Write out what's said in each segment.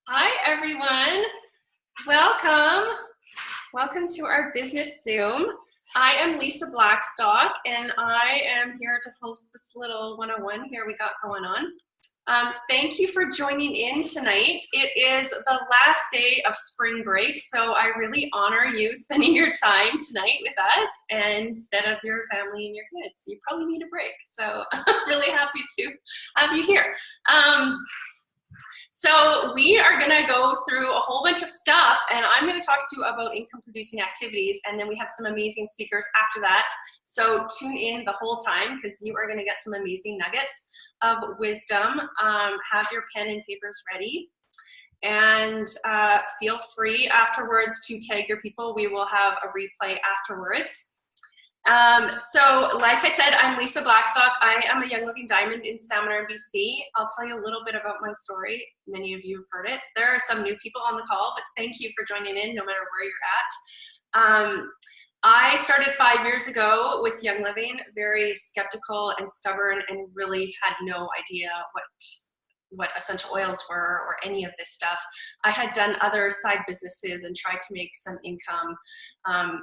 Hi, everyone. Welcome. Welcome to our business Zoom. I am Lisa Blackstock, and I am here to host this little 101 here we got going on. Thank you for joining in tonight. It is the last day of spring break, so I really honor you spending your time tonight with us instead of your family and your kids. You probably need a break, so I'm really happy to have you here. So we are going to go through a whole bunch of stuff, and I'm going to talk to you about income producing activities, and then we have some amazing speakers after that. So tune in the whole time because you are going to get some amazing nuggets of wisdom. Have your pen and papers ready, and feel free afterwards to tag your people. We will have a replay afterwards. So like I said, I'm Lisa Blackstock. I am a Young Living Diamond in Salmon, BC. I'll tell you a little bit about my story. Many of you have heard it. There are some new people on the call, but thank you for joining in no matter where you're at. I started 5 years ago with Young Living, very skeptical and stubborn, and really had no idea what essential oils were or any of this stuff. I had done other side businesses and tried to make some income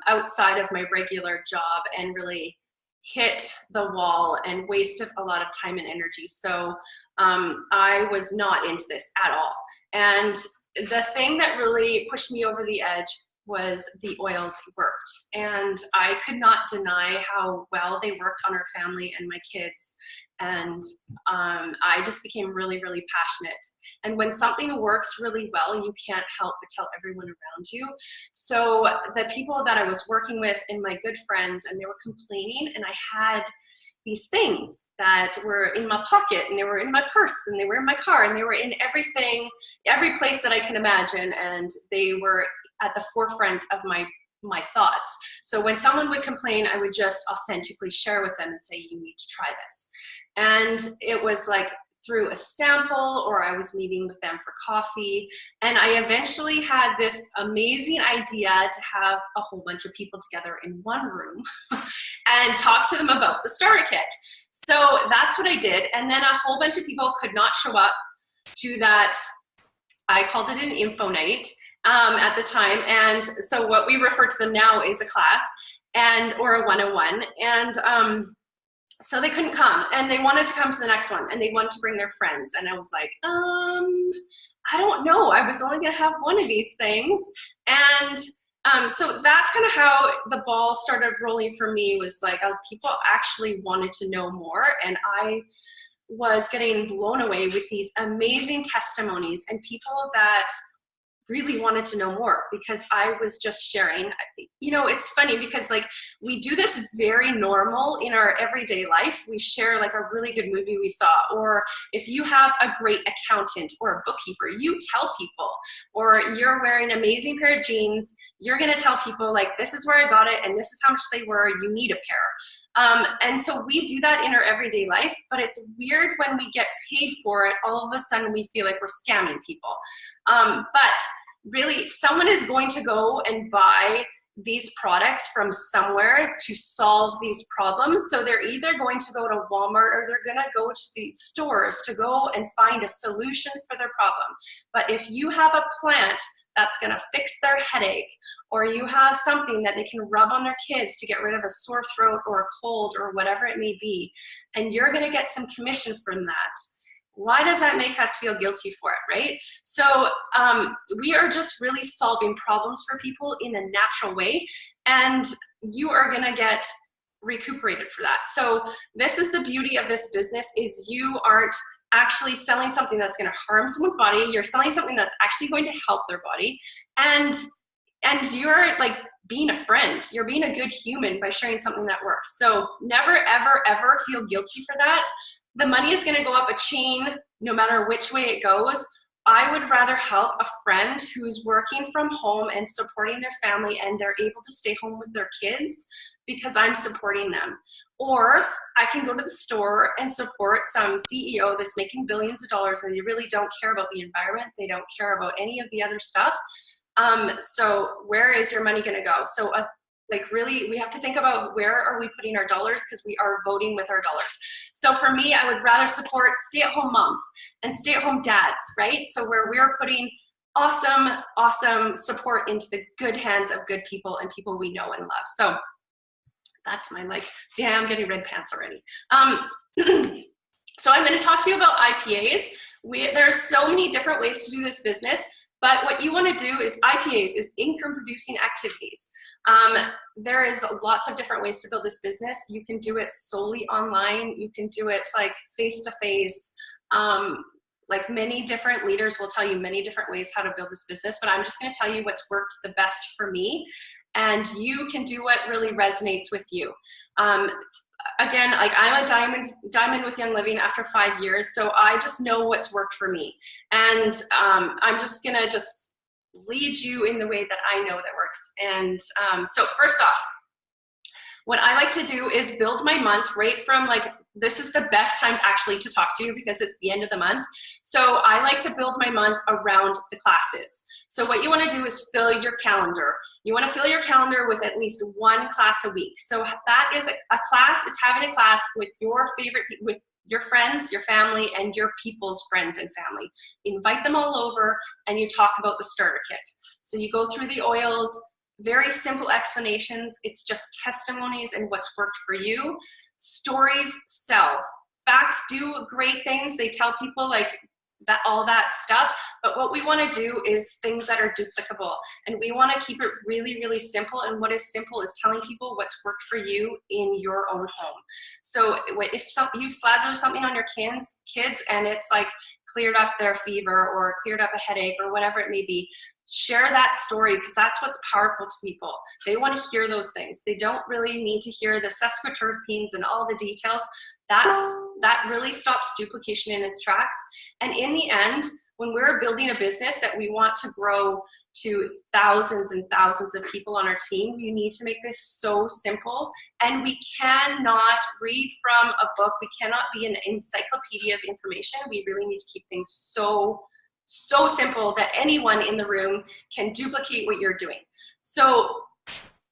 outside of my regular job and really hit the wall and wasted a lot of time and energy. So I was not into this at all. And the thing that really pushed me over the edge was the oils worked. And I could not deny how well they worked on our family and my kids. And I just became really, really passionate. And when something works really well, you can't help but tell everyone around you. So the people that I was working with and my good friends, and they were complaining, and I had these things that were in my pocket, and they were in my purse, and they were in my car, and they were in everything, every place that I can imagine, and they were at the forefront of my thoughts. So when someone would complain, I would just authentically share with them and say, you need to try this. And it was like through a sample, or I was meeting with them for coffee. And I eventually had this amazing idea to have a whole bunch of people together in one room and talk to them about the starter kit. So that's what I did. And then a whole bunch of people could not show up to that. I called it an info night at the time. And so what we refer to them now is a class or a 101. And so they couldn't come, and they wanted to come to the next one, and they wanted to bring their friends. And I was like, I don't know. I was only going to have one of these things. And so that's kind of how the ball started rolling for me, was like people actually wanted to know more. And I was getting blown away with these amazing testimonies and people that really wanted to know more, because I was just sharing. You know, it's funny because like we do this very normal in our everyday life. We share like a really good movie we saw, or if you have a great accountant or a bookkeeper, you tell people, or you're wearing an amazing pair of jeans, you're going to tell people like, this is where I got it and this is how much they were, you need a pair. And so we do that in our everyday life, but it's weird when we get paid for it, all of a sudden we feel like we're scamming people. But really, someone is going to go and buy these products from somewhere to solve these problems. So they're either going to go to Walmart, or they're going to go to these stores to go and find a solution for their problem. But if you have a plant that's going to fix their headache, or you have something that they can rub on their kids to get rid of a sore throat or a cold or whatever it may be, and you're going to get some commission from that, why does that make us feel guilty for it, right? So we are just really solving problems for people in a natural way, and you are gonna get recuperated for that. So this is the beauty of this business, is you aren't actually selling something that's gonna harm someone's body. You're selling something that's actually going to help their body, and you're like being a friend. You're being a good human by sharing something that works. So never, ever, ever feel guilty for that. The money is going to go up a chain no matter which way it goes. I would rather help a friend who's working from home and supporting their family, and they're able to stay home with their kids because I'm supporting them. Or I can go to the store and support some CEO that's making billions of dollars, and they really don't care about the environment. They don't care about any of the other stuff. So where is your money going to go? So like really, we have to think about where are we putting our dollars, because we are voting with our dollars. So for me, I would rather support stay-at-home moms and stay-at-home dads, right? So where we're putting awesome, awesome support into the good hands of good people and people we know and love. So that's my, like, see, I'm getting red pants already. So I'm going to talk to you about IPAs. There are so many different ways to do this business, but what you want to do is IPAs, is income producing activities. There is lots of different ways to build this business. You can do it solely online. You can do it like face-to-face. Like many different leaders will tell you many different ways how to build this business, but I'm just going to tell you what's worked the best for me, and you can do what really resonates with you. Again, like, I'm a diamond with Young Living after 5 years, so I just know what's worked for me, and I'm just gonna lead you in the way that I know that works. And so first off, what I like to do is build my month right from, like, this is the best time actually to talk to you because it's the end of the month. So I like to build my month around the classes. So what you want to do is fill your calendar. You want to fill your calendar with at least one class a week. So that is a class is having a class with your favorite, with your friends, your family, and your people's friends and family. Invite them all over and you talk about the starter kit. So you go through the oils, very simple explanations. It's just testimonies and what's worked for you. Stories sell. Facts do great things. They tell people, like, that, all that stuff. But what we want to do is things that are duplicable. And we want to keep it really, really simple. And what is simple is telling people what's worked for you in your own home. So if you slather something on your kids and it's like cleared up their fever or cleared up a headache or whatever it may be, share that story, because that's what's powerful to people. They want to hear those things. They don't really need to hear the sesquiterpenes and all the details. That really stops duplication in its tracks. And in the end, when we're building a business that we want to grow to thousands and thousands of people on our team, we need to make this so simple. And we cannot read from a book. We cannot be an encyclopedia of information. We really need to keep things so simple that anyone in the room can duplicate what you're doing. So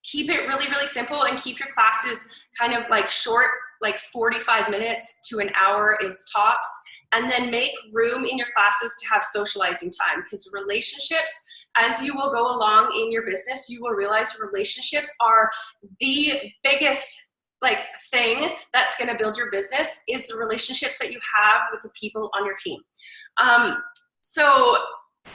keep it really, really simple, and keep your classes kind of like short, like 45 minutes to an hour is tops. And then make room in your classes to have socializing time, because relationships, as you will go along in your business, you will realize relationships are the biggest thing that's going to build your business, is the relationships that you have with the people on your team. So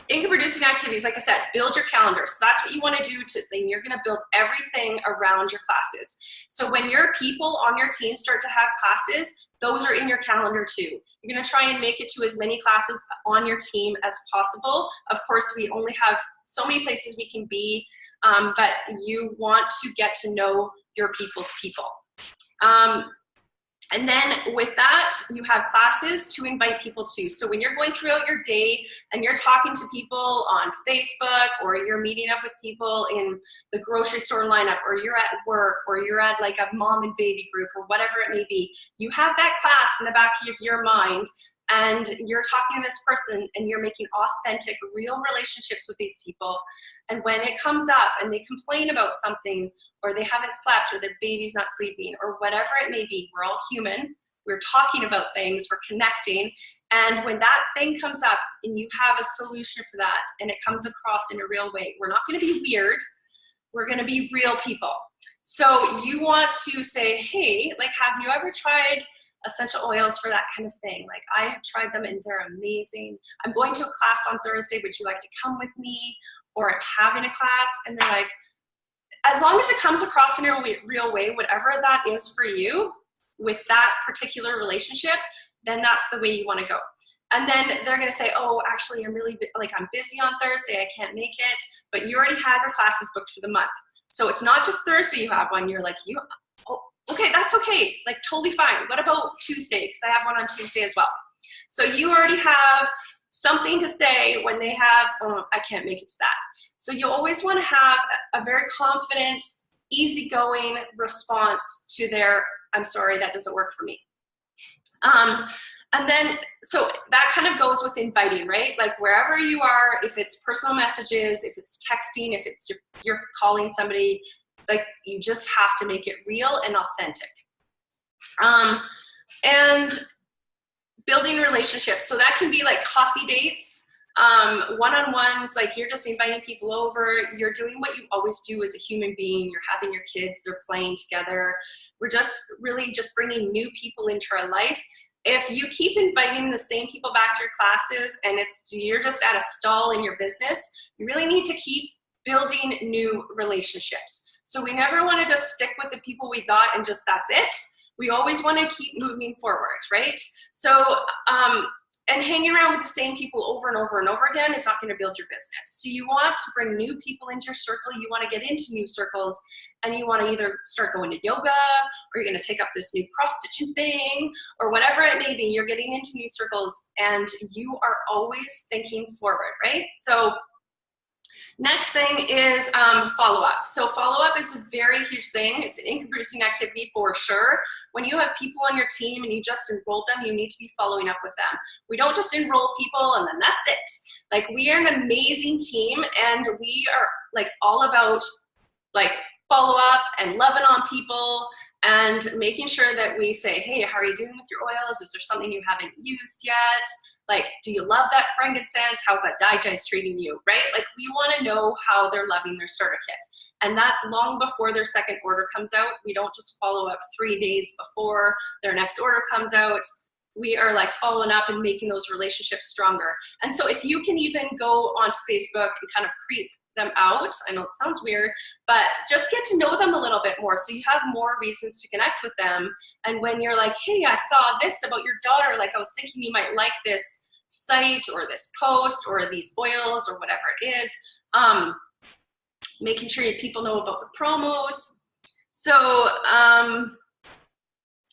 income producing activities, like I said, build your calendar. So that's what you want to do and you're going to build everything around your classes. So when your people on your team start to have classes, those are in your calendar too. You're going to try and make it to as many classes on your team as possible. Of course, we only have so many places we can be, but you want to get to know your people's people. And then with that, you have classes to invite people to. So when you're going throughout your day and you're talking to people on Facebook, or you're meeting up with people in the grocery store lineup, or you're at work, or you're at like a mom and baby group, or whatever it may be, you have that class in the back of your mind, and you're talking to this person and you're making authentic, real relationships with these people. And when it comes up and they complain about something, or they haven't slept, or their baby's not sleeping, or whatever it may be, we're all human. We're talking about things, we're connecting. And when that thing comes up and you have a solution for that and it comes across in a real way, we're not going to be weird. We're going to be real people. So you want to say, hey, like, have you ever tried essential oils for that kind of thing? Like, I have tried them and they're amazing. I'm going to a class on Thursday. Would you like to come with me? Or I'm having a class. And they're like, as long as it comes across in a real way, whatever that is for you with that particular relationship, then that's the way you want to go. And then they're going to say, oh, actually, I'm busy on Thursday. I can't make it. But you already have your classes booked for the month. So it's not just Thursday you have one. You're like, okay, that's okay, like totally fine. What about Tuesday? Because I have one on Tuesday as well. So you already have something to say when they have, oh, I can't make it to that. So you always want to have a very confident, easygoing response to their, I'm sorry, that doesn't work for me. And then, so that kind of goes with inviting, right? Like, wherever you are, if it's personal messages, if it's texting, if it's you're calling somebody, like, you just have to make it real and authentic. And building relationships. So that can be like coffee dates. One-on-ones, like you're just inviting people over, you're doing what you always do as a human being, you're having your kids, they're playing together. We're just really just bringing new people into our life. If you keep inviting the same people back to your classes and you're just at a stall in your business, you really need to keep building new relationships. So we never want to just stick with the people we got and just that's it. We always want to keep moving forward, right? So, and hanging around with the same people over and over and over again is not going to build your business. So you want to bring new people into your circle. You want to get into new circles, and you want to either start going to yoga, or you're going to take up this new prostitute thing, or whatever it may be. You're getting into new circles, and you are always thinking forward, right? So next thing is follow-up. So follow-up is a very huge thing. It's an income-producing activity for sure. When you have people on your team and you just enrolled them, you need to be following up with them. We don't just enroll people and then that's it. Like, we are an amazing team, and we are like all about like follow-up and loving on people and making sure that we say, hey, how are you doing with your oils? Is there something you haven't used yet? Like, do you love that frankincense? How's that digest treating you, right? Like, we want to know how they're loving their starter kit. And that's long before their second order comes out. We don't just follow up 3 days before their next order comes out. We are like following up and making those relationships stronger. And so if you can even go onto Facebook and kind of creep them out, I know it sounds weird, but just get to know them a little bit more so you have more reasons to connect with them. And when you're like, hey, I saw this about your daughter, like I was thinking you might like this site or this post or these oils or whatever it is, making sure people know about the promos. So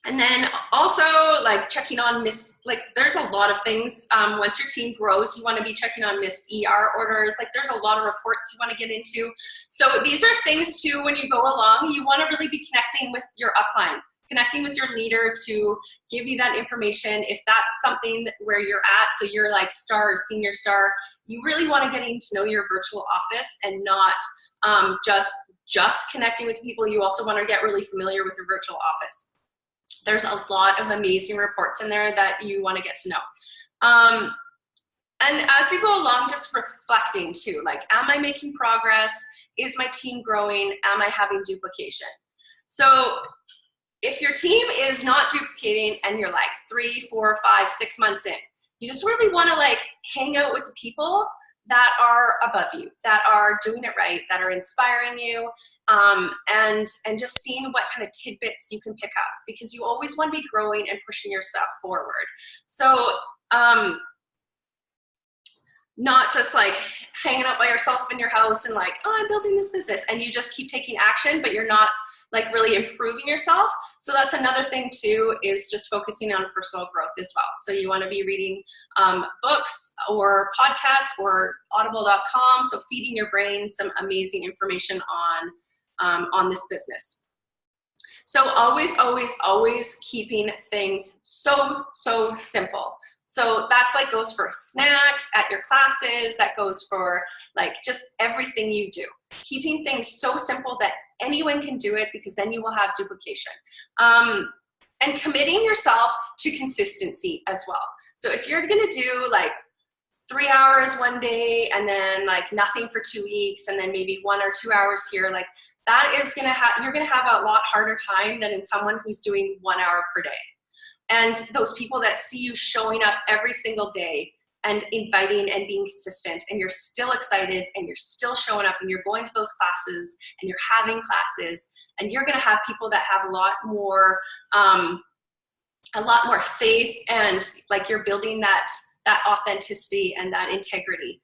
and then also like checking on missed, like there's a lot of things. Once your team grows, you want to be checking on missed ER orders. Like, there's a lot of reports you want to get into. So these are things too, when you go along, you want to really be connecting with your upline, connecting with your leader to give you that information. If that's something where you're at, so you're like star or senior star, you really want to get to know your virtual office and not just connecting with people. You also want to get really familiar with your virtual office. There's a lot of amazing reports in there that you want to get to know. And as you go along, just reflecting too, like, am I making progress? Is my team growing? Am I having duplication? So if your team is not duplicating and you're like 3, 4, 5, 6 months in, you just really want to like hang out with the people that are above you, that are doing it right, that are inspiring you, and just seeing what kind of tidbits you can pick up, because you always want to be growing and pushing yourself forward. So not just like hanging out by yourself in your house and like, oh, I'm building this business, and you just keep taking action, but you're not like really improving yourself. So that's another thing too, is just focusing on personal growth as well. So you want to be reading books or podcasts or audible.com. So feeding your brain some amazing information on this business. So always, always, always keeping things so simple. So that's like goes for snacks at your classes, that goes for like just everything you do. Keeping things so simple that anyone can do it, because then you will have duplication. And committing yourself to consistency as well. So if you're gonna do like 3 hours one day and then like nothing for 2 weeks and then maybe 1 or 2 hours here, like that is gonna you're gonna have a lot harder time than in someone who's doing 1 hour per day. And those people that see you showing up every single day and inviting and being consistent, and you're still excited and you're still showing up and you're going to those classes and you're having classes, and you're gonna have people that have a lot more faith, and like you're building that authenticity and that integrity.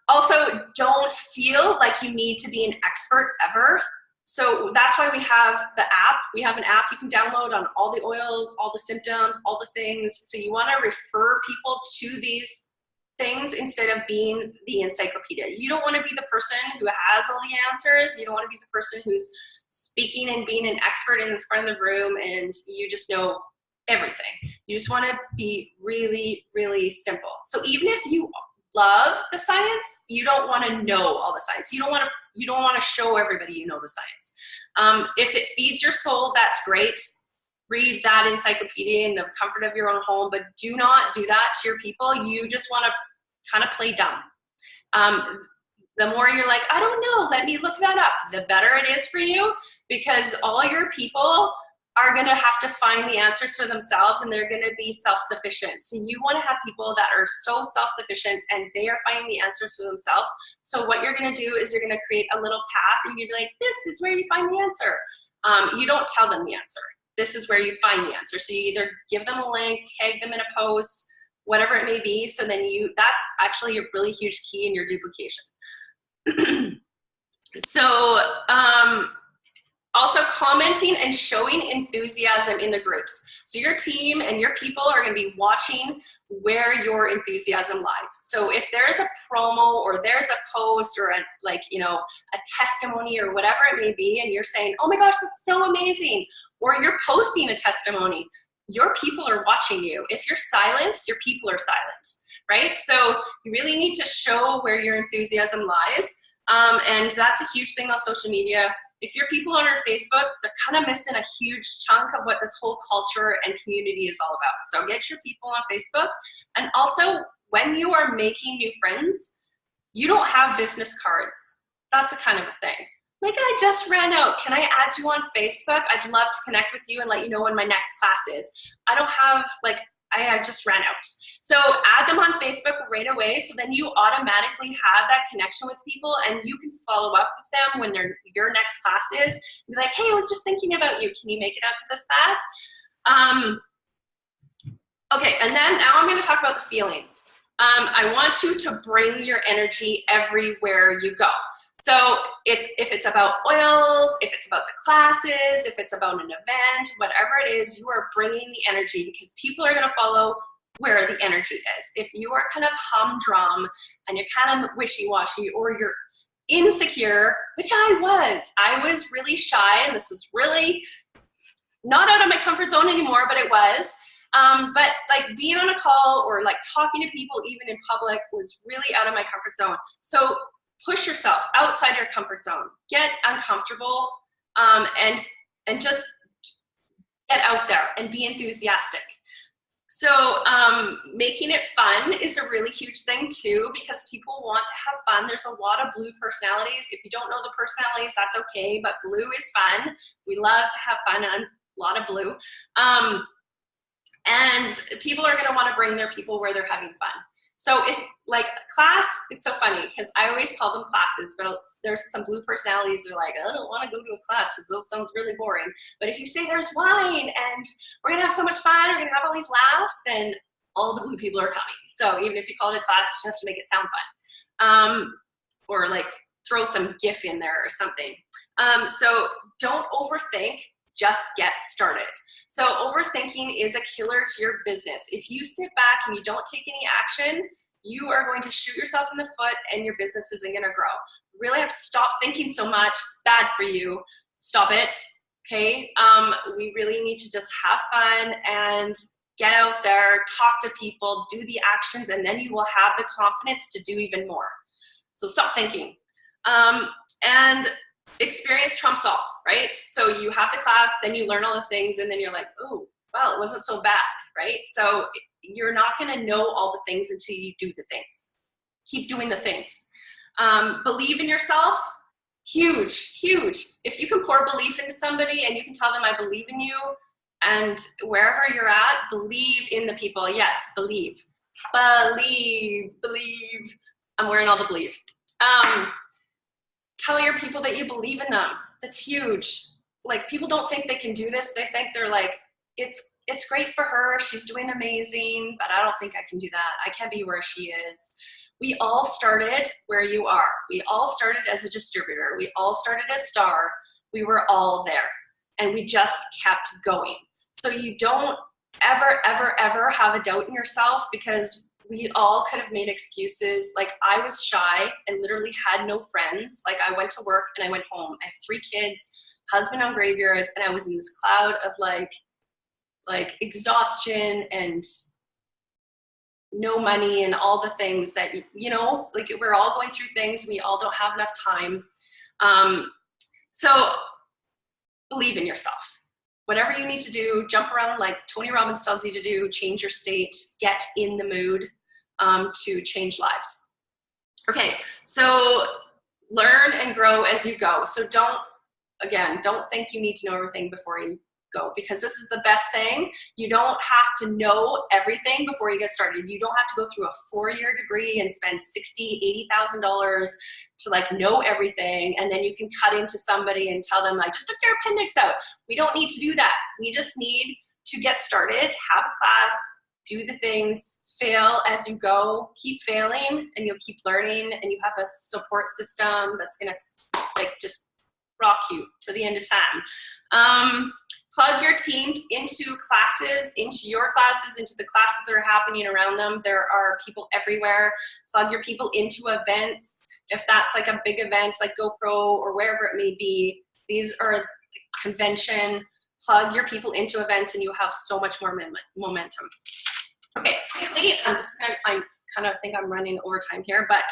Also, don't feel like you need to be an expert ever. So that's why we have the app. We have an app you can download on all the oils, all the symptoms, all the things. So you want to refer people to these things instead of being the encyclopedia. You don't want to be the person who has all the answers. You don't want to be the person who's speaking and being an expert in the front of the room and you just know everything. You just want to be really, really simple. So even if you love the science, you don't want to know all the science. You don't want to show everybody you know the science. If it feeds your soul, that's great. Read that encyclopedia in the comfort of your own home, but do not do that to your people. You just want to kind of play dumb. The more you're like, I don't know, let me look that up, the better it is for you, because all your people are going to have to find the answers for themselves, and they're going to be self-sufficient. So you want to have people that are so self-sufficient and they are finding the answers for themselves. So what you're going to do is you're going to create a little path, and you're going to be like, this is where you find the answer. You don't tell them the answer. This is where you find the answer. So you either give them a link, tag them in a post, whatever it may be. So then that's actually a really huge key in your duplication. So also commenting and showing enthusiasm in the groups. So your team and your people are going to be watching where your enthusiasm lies. So if there's a promo or there's a post or a testimony or whatever it may be, and you're saying, oh my gosh, that's so amazing, or you're posting a testimony, your people are watching you. If you're silent, your people are silent, right? So you really need to show where your enthusiasm lies. And that's a huge thing on social media. If your people are on Facebook, they're kind of missing a huge chunk of what this whole culture and community is all about. So get your people on Facebook. And also, when you are making new friends, you don't have business cards. That's a kind of a thing. Like, I just ran out. Can I add you on Facebook? I'd love to connect with you and let you know when my next class is. I don't have, I just ran out. So add them on Facebook right away, so then you automatically have that connection with people, and you can follow up with them when your next class is. And be like, hey, I was just thinking about you. Can you make it out to this class? Okay, and then now I'm going to talk about the feelings. I want you to bring your energy everywhere you go. So if it's about oils, if it's about the classes, if it's about an event, whatever it is, you are bringing the energy, because people are going to follow where the energy is. If you are kind of humdrum and you're kind of wishy-washy, or you're insecure, which I was really shy, and this is really not out of my comfort zone anymore, but it was. But like being on a call or like talking to people even in public was really out of my comfort zone. So push yourself outside your comfort zone. Get uncomfortable, and just get out there and be enthusiastic. So making it fun is a really huge thing too, because people want to have fun. There's a lot of blue personalities. If you don't know the personalities, that's okay, but blue is fun. We love to have fun, and a lot of blue. And people are going to want to bring their people where they're having fun. So if like class, it's so funny because I always call them classes, but there's some blue personalities that are like, I don't want to go to a class because that sounds really boring. But if you say there's wine and we're going to have so much fun, we're going to have all these laughs, then all the blue people are coming. So even if you call it a class, you just have to make it sound fun. Or like throw some GIF in there or something. So don't overthink. Just get started. So overthinking is a killer to your business. If you sit back and you don't take any action, you are going to shoot yourself in the foot and your business isn't going to grow. You really have to stop thinking so much. It's bad for you. Stop it. Okay. We really need to just have fun and get out there, talk to people, do the actions, and then you will have the confidence to do even more. So stop thinking. And experience trumps all, right? So you have the class, then you learn all the things, and then you're like, oh, well, it wasn't so bad, right? So you're not going to know all the things until you do the things. Keep doing the things. Believe in yourself. Huge, huge. If you can pour belief into somebody and you can tell them, I believe in you, and wherever you're at, believe in the people. Yes, believe. Believe. I'm wearing all the believe. Tell your people that you believe in them. That's huge. Like, people don't think they can do this. They think they're like, it's great for her. She's doing amazing, but I don't think I can do that. I can't be where she is. We all started where you are. We all started as a distributor. We all started as Star. We were all there, and we just kept going. So you don't ever, ever, ever have a doubt in yourself, because we all could have made excuses. Like, I was shy and literally had no friends. Like, I went to work and I went home. I have 3 kids, husband on graveyards, and I was in this cloud of like exhaustion and no money and all the things that, you know, like, we're all going through things. We all don't have enough time. So believe in yourself. Whatever you need to do, jump around like Tony Robbins tells you to do, change your state, get in the mood. to change lives. Okay, so learn and grow as you go. So don't think you need to know everything before you go, because this is the best thing. You don't have to know everything before you get started. You don't have to go through a 4-year degree and spend $60,000, $80,000 to like know everything, and then you can cut into somebody and tell them, I just took their appendix out. We don't need to do that. We just need to get started, have a class, do the things, fail as you go, keep failing, and you'll keep learning, and you have a support system that's gonna like just rock you to the end of time. Plug your team into classes, into your classes, into the classes that are happening around them. There are people everywhere. Plug your people into events. If that's like a big event like GoPro or wherever it may be, these are convention. Plug your people into events and you have so much more momentum. Okay, quickly, I kind of think I'm running overtime here, but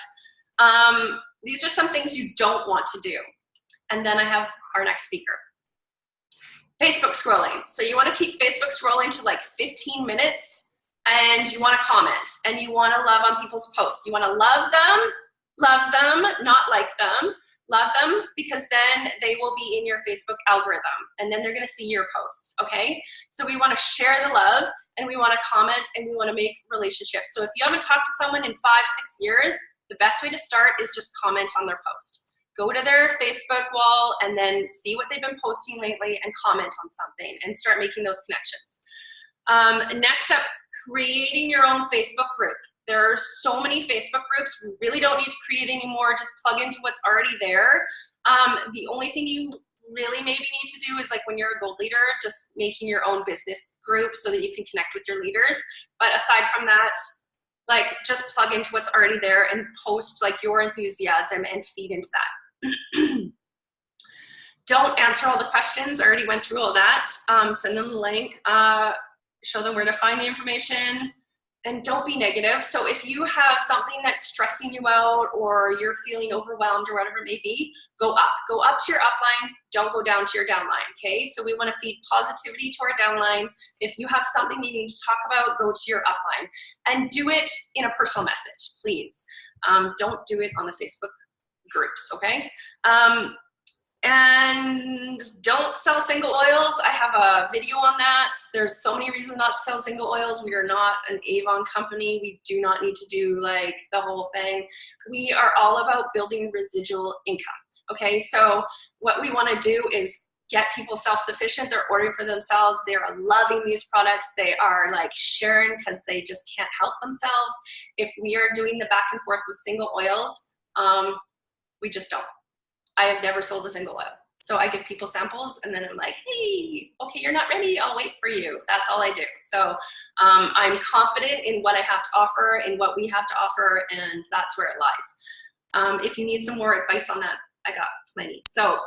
these are some things you don't want to do. And then I have our next speaker. Facebook scrolling. So you want to keep Facebook scrolling to like 15 minutes, and you want to comment, and you want to love on people's posts. You want to love them, not like them. Love them, because then they will be in your Facebook algorithm, and then they're going to see your posts, okay? So we want to share the love, and we want to comment, and we want to make relationships. So if you haven't talked to someone in 5-6 years, the best way to start is just comment on their post. Go to their Facebook wall and then see what they've been posting lately and comment on something and start making those connections. Next up, creating your own Facebook group. There are so many Facebook groups. We really don't need to create any more. Just plug into what's already there. The only thing you really maybe need to do is like when you're a gold leader, just making your own business group so that you can connect with your leaders. But aside from that, like just plug into what's already there and post like your enthusiasm and feed into that. Don't answer all the questions. I already went through all that. Send them the link, show them where to find the information, and don't be negative. So if you have something that's stressing you out or you're feeling overwhelmed or whatever it may be, go up to your upline, don't go down to your downline, okay? So we want to feed positivity to our downline. If you have something you need to talk about, go to your upline and do it in a personal message, please. Don't do it on the Facebook groups, okay? And don't sell single oils. I have a video on that. There's so many reasons not to sell single oils. We are not an Avon company. We do not need to do like the whole thing. We are all about building residual income, okay? So what we want to do is get people self-sufficient. They're ordering for themselves. They are loving these products. They are like sharing because they just can't help themselves. If we are doing the back and forth with single oils, we just don't. I have never sold a single oil. So I give people samples and then I'm like, hey, okay, you're not ready, I'll wait for you. That's all I do. So I'm confident in what I have to offer, in what we have to offer, and that's where it lies. If you need some more advice on that, I got plenty. So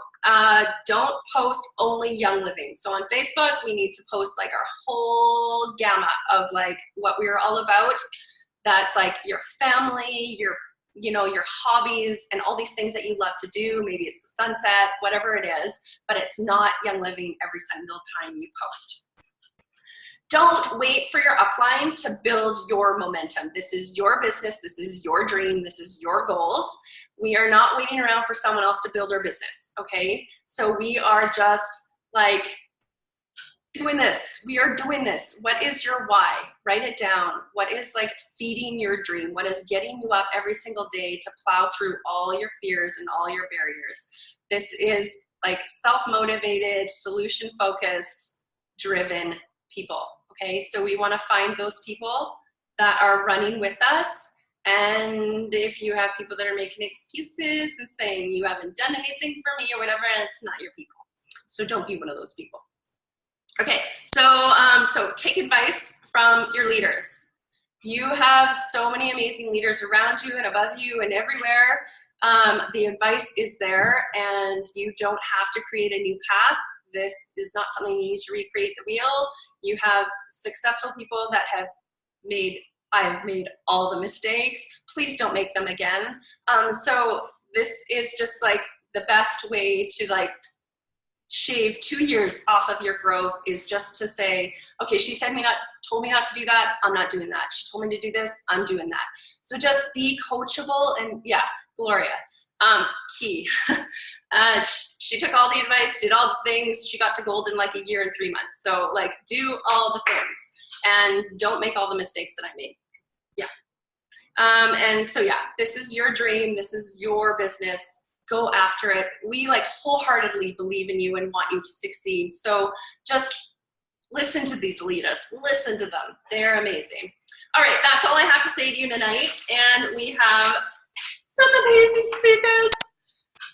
don't post only Young Living. So on Facebook, we need to post like our whole gamut of like what we are all about. That's like your family, your hobbies and all these things that you love to do. Maybe it's the sunset, whatever it is, but it's not Young Living every single time you post. Don't wait for your upline to build your momentum. This is your business. This is your dream. This is your goals. We are not waiting around for someone else to build our business, okay? So we are just like doing this. We are doing this. What is your why? Write it down. What is like feeding your dream? What is getting you up every single day to plow through all your fears and all your barriers? This is like self-motivated, solution-focused, driven people, okay? So we want to find those people that are running with us. And if you have people that are making excuses and saying you haven't done anything for me or whatever, it's not your people. So don't be one of those people. Okay, so take advice from your leaders. You have so many amazing leaders around you and above you and everywhere. The advice is there, and you don't have to create a new path. This is not something you need to recreate the wheel. You have successful people that have made, I've made all the mistakes. Please don't make them again. So this is just like the best way to like shave 2 years off of your growth is just to say, okay, she told me not to do that, I'm not doing that. She told me to do this, I'm doing that. So just be coachable, and yeah, Gloria, key. She took all the advice, did all the things, she got to gold in like a year and 3 months. So like, do all the things and don't make all the mistakes that I made. Yeah. And so yeah, this is your dream, this is your business. Go after it. We like wholeheartedly believe in you and want you to succeed. So just listen to these leaders. Listen to them. They're amazing. All right, that's all I have to say to you tonight. And we have some amazing speakers.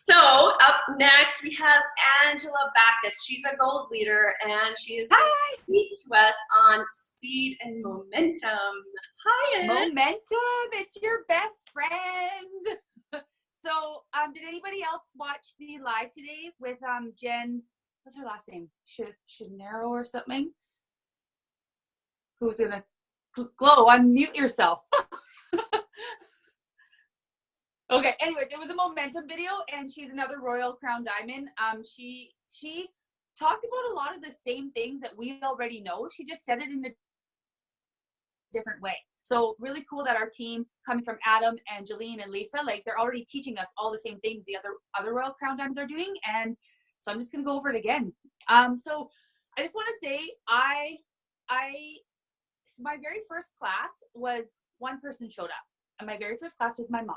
So up next, we have Angela Backus. She's a gold leader, and she is going to speak to us on speed and momentum. Hi, Ann. Momentum, it's your best friend. So, did anybody else watch the live today with Jen? What's her last name? Shanero or something? Who's gonna glow? Unmute yourself. Okay. Anyways, it was a momentum video, and she's another Royal Crown Diamond. She talked about a lot of the same things that we already know. She just said it in a different way. So really cool that our team, coming from Adam and Jolene and Lisa, like they're already teaching us all the same things the other Royal Crown Diamonds are doing. And so I'm just gonna go over it again. So I just want to say my very first class was one person showed up, and my very first class was my mom.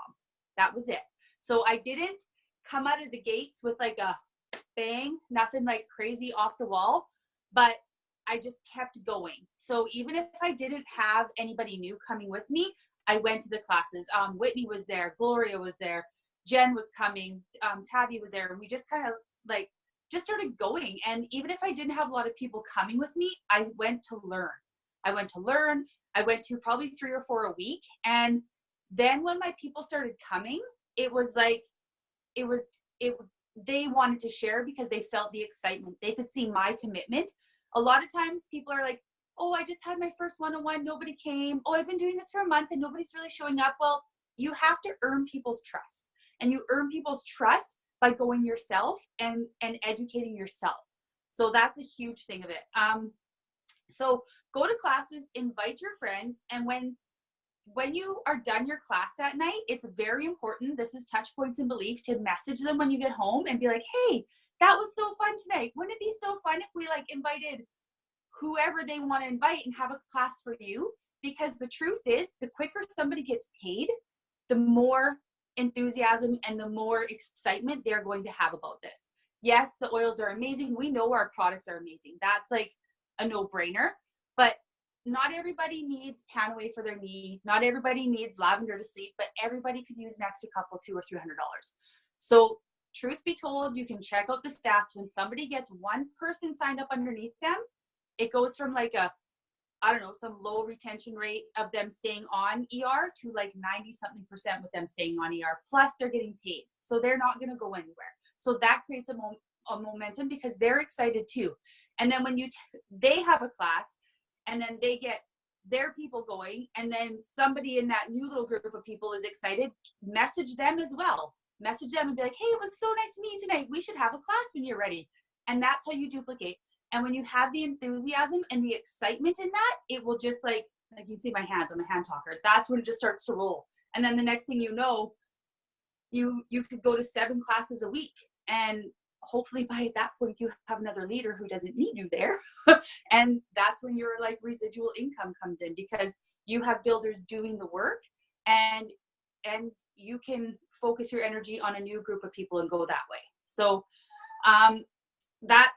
That was it. So I didn't come out of the gates with like a bang, nothing like crazy off the wall, but I just kept going. So even if I didn't have anybody new coming with me, I went to the classes. Whitney was there, Gloria was there, Jen was coming, Tabby was there, and we just kind of like just started going. And even if I didn't have a lot of people coming with me, I went to learn. I went to probably 3 or 4 a week. And then when my people started coming, it was like, they wanted to share because they felt the excitement. They could see my commitment. A lot of times people are like, oh, I just had my first one-on-one, nobody came. Oh, I've been doing this for a month and nobody's really showing up. Well, you have to earn people's trust, and you earn people's trust by going yourself and educating yourself. So that's a huge thing of it. So go to classes, invite your friends, and when you are done your class that night, it's very important, this is touch points and belief, to message them when you get home and be like, hey, that was so fun tonight. Wouldn't it be so fun if we like invited whoever they want to invite and have a class for you? Because the truth is, the quicker somebody gets paid, the more enthusiasm and the more excitement they're going to have about this. Yes, the oils are amazing. We know our products are amazing. That's like a no-brainer. But not everybody needs Panaway for their knee. Not everybody needs lavender to sleep, but everybody could use an extra couple, $200 or $300. So truth be told, you can check out the stats. When somebody gets one person signed up underneath them, it goes from like a, I don't know, some low retention rate of them staying on ER to like 90-something% with them staying on ER. Plus they're getting paid. So they're not going to go anywhere. So that creates a momentum because they're excited too. And then when they have a class, and then they get their people going, and then somebody in that new little group of people is excited, message them as well. Message them and be like, hey, it was so nice to meet you tonight. We should have a class when you're ready. And that's how you duplicate. And when you have the enthusiasm and the excitement in that, it will just like you see my hands, I'm a hand talker. That's when it just starts to roll. And then the next thing you know, you could go to 7 classes a week. And hopefully by that point you have another leader who doesn't need you there. And that's when your like residual income comes in, because you have builders doing the work, and you can focus your energy on a new group of people and go that way. So that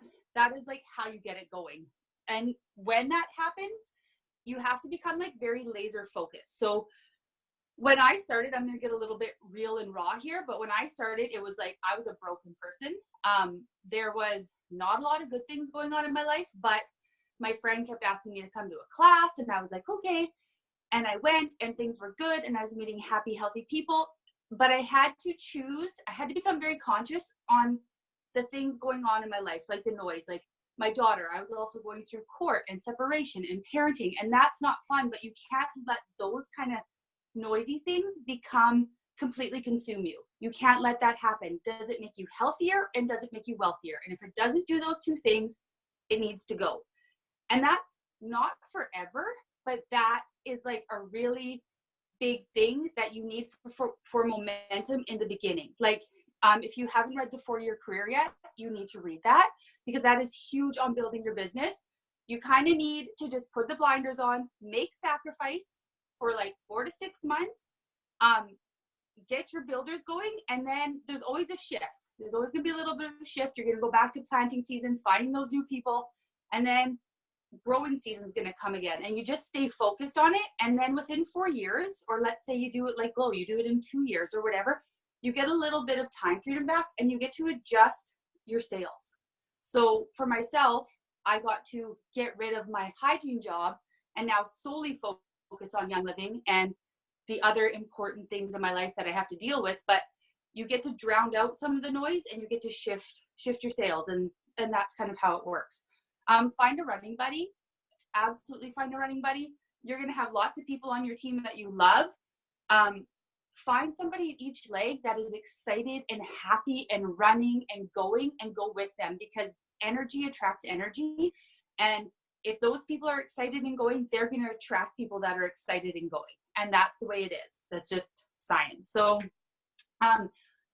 is like how you get it going. And when that happens, you have to become like very laser focused. So when I started, I'm going to get a little bit real and raw here, but when I started, it was like I was a broken person. There was not a lot of good things going on in my life, but my friend kept asking me to come to a class, and I was like, okay. And I went, and things were good, and I was meeting happy, healthy people. But I had to choose. I had to become very conscious on the things going on in my life, like the noise, like my daughter. I was also going through court and separation and parenting, and that's not fun, but you can't let those kind of noisy things completely consume you. You can't let that happen. Does it make you healthier and does it make you wealthier? And if it doesn't do those two things, it needs to go. And that's not forever, but that is like a really big thing that you need for momentum in the beginning. Like if you haven't read the 4-Year Career yet, you need to read that because that is huge on building your business. You kind of need to just put the blinders on, make sacrifice for like 4 to 6 months, get your builders going, and then there's always a shift. There's always going to be a little bit of a shift. You're going to go back to planting season, finding those new people, and then growing season is going to come again. And you just stay focused on it. And then within 4 years, or let's say you do it like Glow, you do it in 2 years or whatever, you get a little bit of time freedom back and you get to adjust your sales. So for myself, I got to get rid of my hygiene job and now solely focus on Young Living and the other important things in my life that I have to deal with. But you get to drown out some of the noise and you get to shift your sales. And that's kind of how it works. Find a running buddy. Absolutely find a running buddy. You're going to have lots of people on your team that you love. Find somebody at each leg that is excited and happy and running and going, and go with them, because energy attracts energy. And if those people are excited and going, they're going to attract people that are excited and going. And that's the way it is. That's just science. So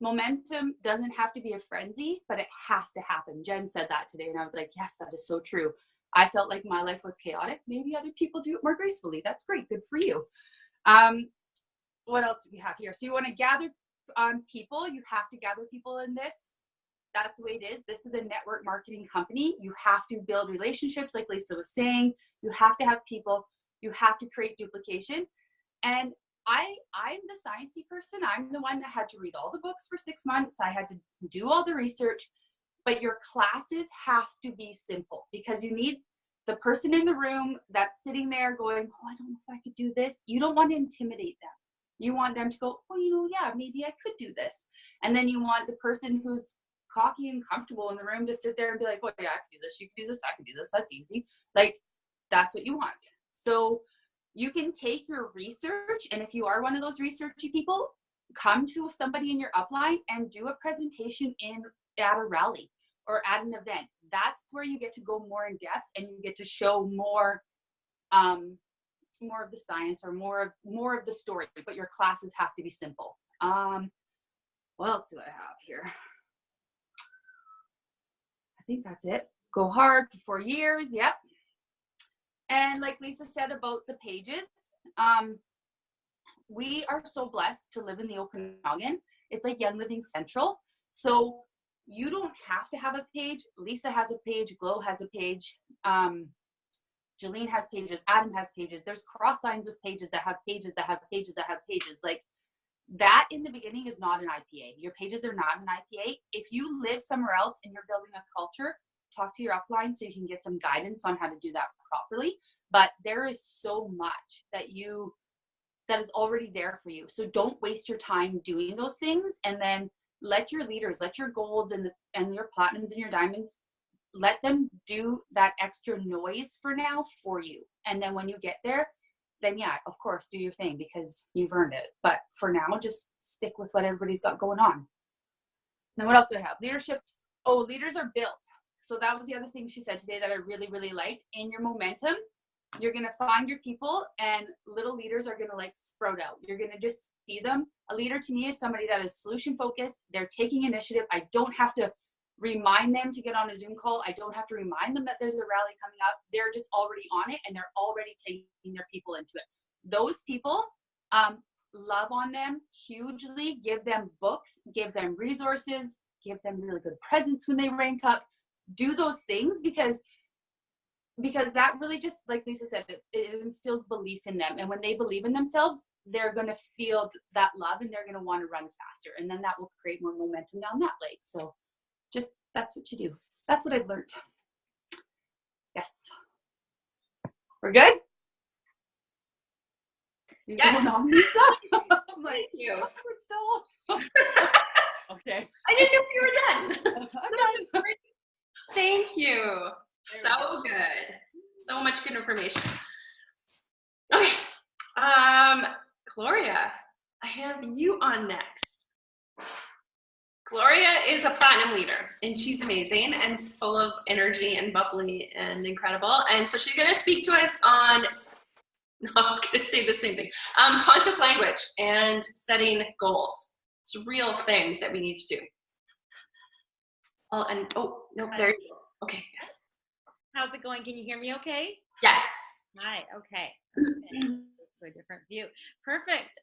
momentum doesn't have to be a frenzy, but it has to happen. Jen said that today, and I was like, yes, that is so true. I felt like my life was chaotic. Maybe other people do it more gracefully. That's great. Good for you. What else do we have here? So you want to gather people. You have to gather people in this. That's the way it is. This is a network marketing company. You have to build relationships, like Lisa was saying. You have to have people. You have to create duplication. And I'm the sciencey person. I'm the one that had to read all the books for 6 months. I had to do all the research. But your classes have to be simple, because you need the person in the room that's sitting there going, oh, I don't know if I could do this. You don't want to intimidate them. You want them to go, oh, yeah, maybe I could do this. And then you want the person who's cocky and comfortable in the room to sit there and be like, oh, yeah, I can do this. You can do this. I can do this. That's easy. Like, that's what you want. So you can take your research, and if you are one of those researchy people, come to somebody in your upline and do a presentation at a rally or at an event. That's where you get to go more in depth, and you get to show more of the science, or more of the story. But your classes have to be simple. What else do I have here? I think that's it. Go hard for 4 years. Yep. And like Lisa said about the pages, we are so blessed to live in the Okanagan. It's like Young Living Central. So you don't have to have a page. Lisa has a page. Glow has a page. Jolene has pages. Adam has pages. There's cross signs with pages that have pages that have pages that have pages. Like that in the beginning is not an IPA. Your pages are not an IPA. If you live somewhere else and you're building a culture, talk to your upline so you can get some guidance on how to do that properly. But there is so much that is already there for you. So don't waste your time doing those things, and then let your leaders, let your golds and your platinums and your diamonds, let them do that extra noise for now for you. And then when you get there, then yeah, of course, do your thing because you've earned it. But for now, just stick with what everybody's got going on. Now, what else do I have? Leaderships. Oh, leaders are built. So that was the other thing she said today that I really, really liked. In your momentum, you're going to find your people, and little leaders are going to like sprout out. You're going to just see them. A leader to me is somebody that is solution focused. They're taking initiative. I don't have to remind them to get on a Zoom call. I don't have to remind them that there's a rally coming up. They're just already on it, and they're already taking their people into it. Those people, love on them hugely. Give them books, give them resources, give them really good presents when they rank up. Do those things because that really, just like Lisa said, it instills belief in them. And when they believe in themselves, they're going to feel that love, and they're going to want to run faster. And then that will create more momentum down that leg. So just, that's what you do. That's what I've learned. Yes. We're good? You're going on, Lisa? I'm like, thank you. Still. Okay. I didn't know we were done. I'm done. Thank you. So good. So much good information. Okay. Gloria, I have you on next. Gloria is a platinum leader, and she's amazing and full of energy and bubbly and incredible. And so she's going to speak to us on, no, I was going to say the same thing, conscious language and setting goals. It's real things that we need to do. Oh, and oh, no, there you go. Okay, yes. How's it going? Can you hear me okay? Yes. Hi, okay. To a different view. Perfect.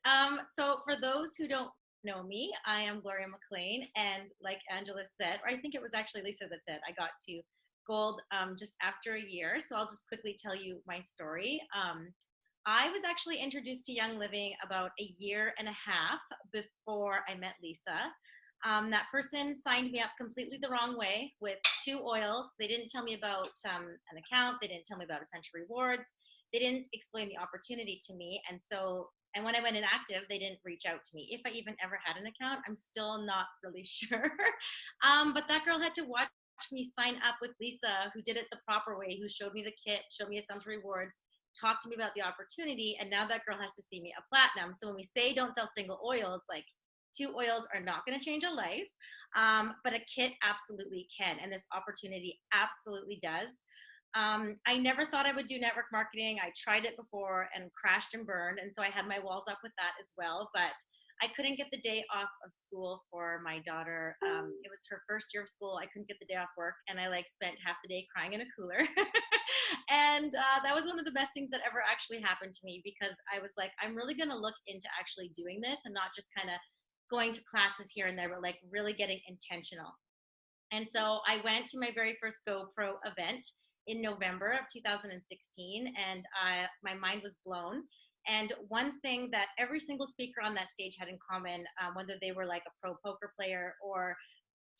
So for those who don't know me, I am Gloria McLean, and like Angela said, or I think it was actually Lisa that said, I got to gold just after a year. So I'll just quickly tell you my story. I was actually introduced to Young Living about a year and a half before I met Lisa. That person signed me up completely the wrong way with 2 oils. They didn't tell me about an account. They didn't tell me about Essential Rewards. They didn't explain the opportunity to me. And when I went inactive, they didn't reach out to me. If I even ever had an account, I'm still not really sure. But that girl had to watch me sign up with Lisa, who did it the proper way, who showed me the kit, showed me Essential Rewards, talked to me about the opportunity, and now that girl has to see me a platinum. So when we say don't sell single oils, like 2 oils are not going to change a life, but a kit absolutely can, and this opportunity absolutely does. I never thought I would do network marketing. I tried it before and crashed and burned, and so I had my walls up with that as well, but I couldn't get the day off of school for my daughter. It was her first year of school. I couldn't get the day off work, and I spent half the day crying in a cooler. And that was one of the best things that ever actually happened to me, because I was like, I'm really going to look into actually doing this and not just kind of going to classes here and there, but like really getting intentional. And so I went to my very first GoPro event in November of 2016, and my mind was blown. And one thing that every single speaker on that stage had in common, whether they were like a pro poker player or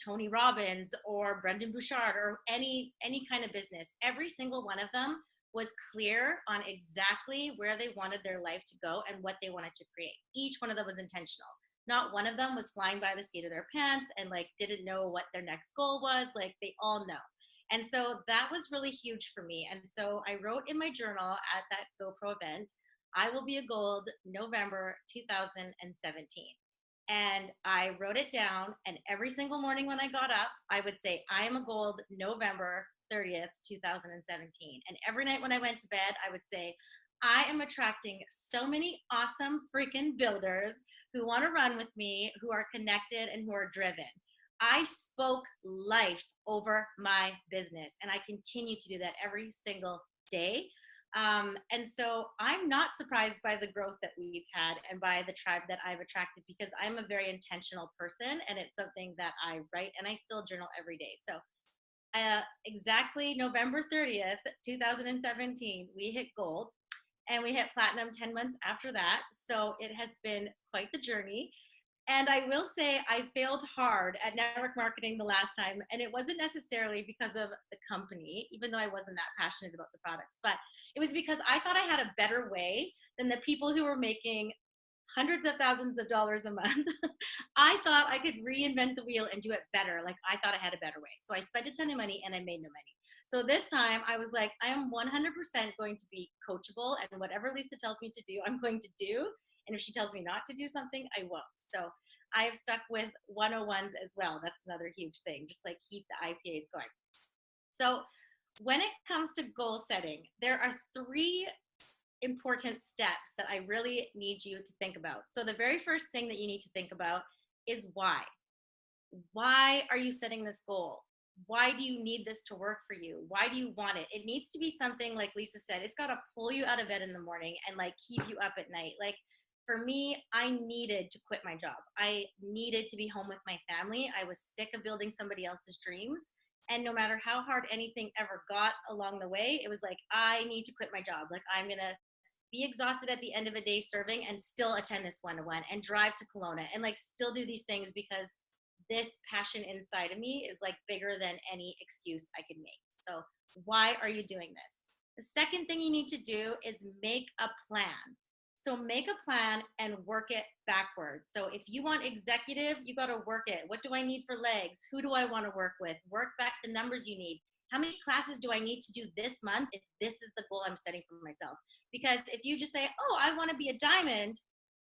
Tony Robbins or Brendan Bouchard or any kind of business, every single one of them was clear on exactly where they wanted their life to go and what they wanted to create. Each one of them was intentional. Not one of them was flying by the seat of their pants and like didn't know what their next goal was. Like they all know. And so that was really huge for me. And so I wrote in my journal at that GoPro event, I will be a gold November 2017. And I wrote it down, and every single morning when I got up, I would say, I am a gold November 30th, 2017. And every night when I went to bed, I would say, I am attracting so many awesome freaking builders who want to run with me, who are connected and who are driven. I spoke life over my business, and I continue to do that every single day. And so I'm not surprised by the growth that we've had and by the tribe that I've attracted, because I'm a very intentional person, and it's something that I write, and I still journal every day. So exactly November 30th, 2017, we hit gold, and we hit platinum 10 months after that. So it has been quite the journey. And I will say I failed hard at network marketing the last time, and it wasn't necessarily because of the company, even though I wasn't that passionate about the products, but it was because I thought I had a better way than the people who were making hundreds of thousands of dollars a month. I thought I could reinvent the wheel and do it better. Like I thought I had a better way. So I spent a ton of money and I made no money. So this time I was like, I am 100% going to be coachable, and whatever Lisa tells me to do, I'm going to do. And if she tells me not to do something, I won't. So I have stuck with 101s as well. That's another huge thing. Just like keep the IPAs going. So when it comes to goal setting, there are 3 important steps that I really need you to think about. So the very first thing that you need to think about is why. Why are you setting this goal? Why do you need this to work for you? Why do you want it? It needs to be something, like Lisa said, it's got to pull you out of bed in the morning and like keep you up at night. Like for me, I needed to quit my job. I needed to be home with my family. I was sick of building somebody else's dreams. And no matter how hard anything ever got along the way, it was like, I need to quit my job. Like I'm going to be exhausted at the end of a day serving and still attend this one-on-one and drive to Kelowna and like still do these things, because this passion inside of me is like bigger than any excuse I could make. So why are you doing this? The second thing you need to do is make a plan. So make a plan and work it backwards. So if you want executive, you got to work it. What do I need for legs? Who do I want to work with? Work back the numbers you need. How many classes do I need to do this month if this is the goal I'm setting for myself? Because if you just say, oh, I want to be a diamond,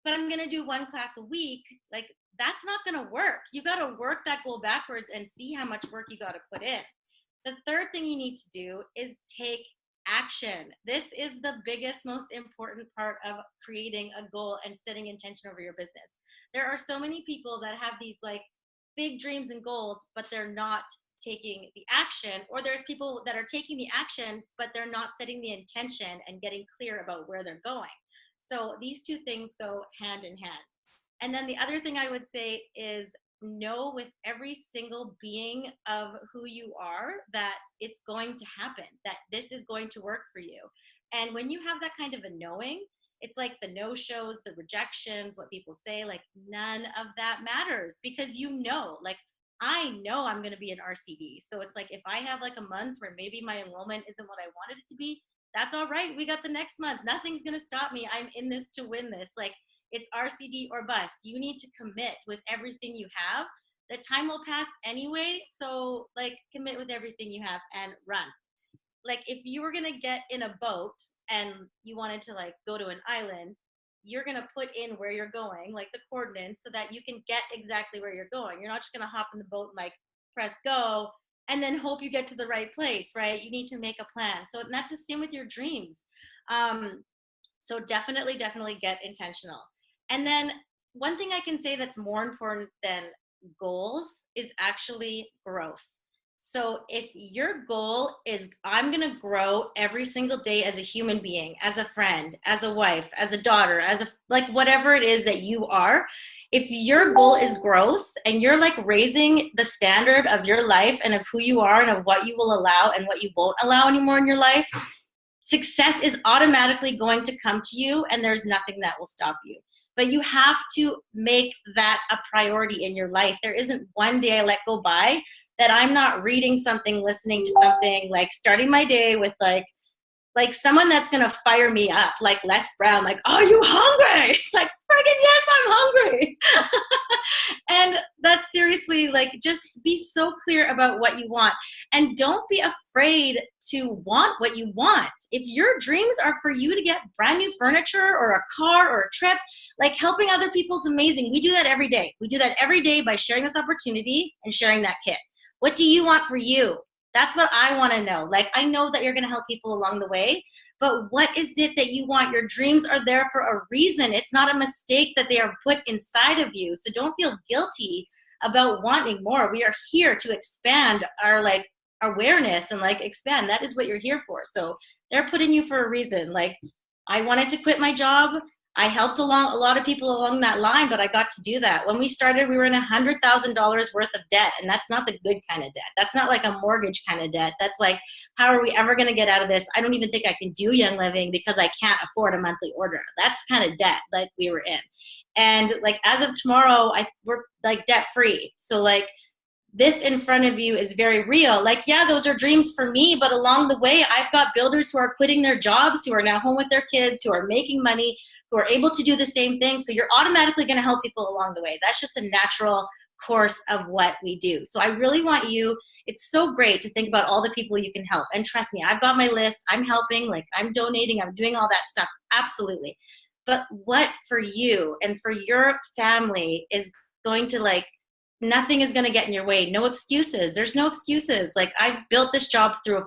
but I'm going to do one class a week. Like, that's not going to work. You got to work that goal backwards and see how much work you got to put in. The third thing you need to do is take action. This is the biggest, most important part of creating a goal and setting intention over your business. There are so many people that have these like big dreams and goals, but they're not taking the action, or there's people that are taking the action, but they're not setting the intention and getting clear about where they're going. So these two things go hand in hand. And then the other thing I would say is know with every single being of who you are that it's going to happen, that this is going to work for you. And when you have that kind of a knowing, it's like the no-shows, the rejections, what people say, like none of that matters, because you know, like I know I'm going to be an RCD. So it's like if I have like a month where maybe my enrollment isn't what I wanted it to be, that's all right. We got the next month. Nothing's going to stop me. I'm in this to win this. Like, it's RCD or bust. You need to commit with everything you have. The time will pass anyway. So like commit with everything you have and run. Like if you were going to get in a boat and you wanted to like go to an island, you're going to put in where you're going, like the coordinates, so that you can get exactly where you're going. You're not just going to hop in the boat and like press go and then hope you get to the right place, right? You need to make a plan. So that's the same with your dreams. So definitely get intentional. And then one thing I can say that's more important than goals is actually growth. So if your goal is, I'm going to grow every single day as a human being, as a friend, as a wife, as a daughter, as a, like whatever it is that you are, if your goal is growth and you're like raising the standard of your life and of who you are and of what you will allow and what you won't allow anymore in your life, success is automatically going to come to you and there's nothing that will stop you. But you have to make that a priority in your life. There isn't one day I let go by that I'm not reading something, listening to something, like starting my day with like someone that's going to fire me up, like Les Brown, like, are you hungry? It's like, friggin' yes, I'm hungry. And that's seriously like, just be so clear about what you want. And don't be afraid to want what you want. If your dreams are for you to get brand new furniture or a car or a trip, like helping other people is amazing. We do that every day. We do that every day by sharing this opportunity and sharing that kit. What do you want for you? That's what I want to know. Like, I know that you're going to help people along the way, but what is it that you want? Your dreams are there for a reason. It's not a mistake that they are put inside of you. So don't feel guilty about wanting more. We are here to expand our like awareness and like expand. That is what you're here for. So they're putting you for a reason. Like, I wanted to quit my job. I helped along a lot of people along that line, but I got to do that. When we started, we were in $100,000 worth of debt, and that's not the good kind of debt. That's not like a mortgage kind of debt. That's like, how are we ever going to get out of this? I don't even think I can do Young Living because I can't afford a monthly order. That's the kind of debt that we were in. And like, as of tomorrow, we're like debt free. So like, this in front of you is very real. Like, yeah, those are dreams for me, but along the way, I've got builders who are quitting their jobs, who are now home with their kids, who are making money, who are able to do the same thing. So you're automatically going to help people along the way. That's just a natural course of what we do. So I really want you, it's so great to think about all the people you can help. And trust me, I've got my list. I'm helping, like I'm donating, I'm doing all that stuff. Absolutely. But what for you and for your family is going to like, nothing is going to get in your way. No excuses. There's no excuses. Like, I've built this job through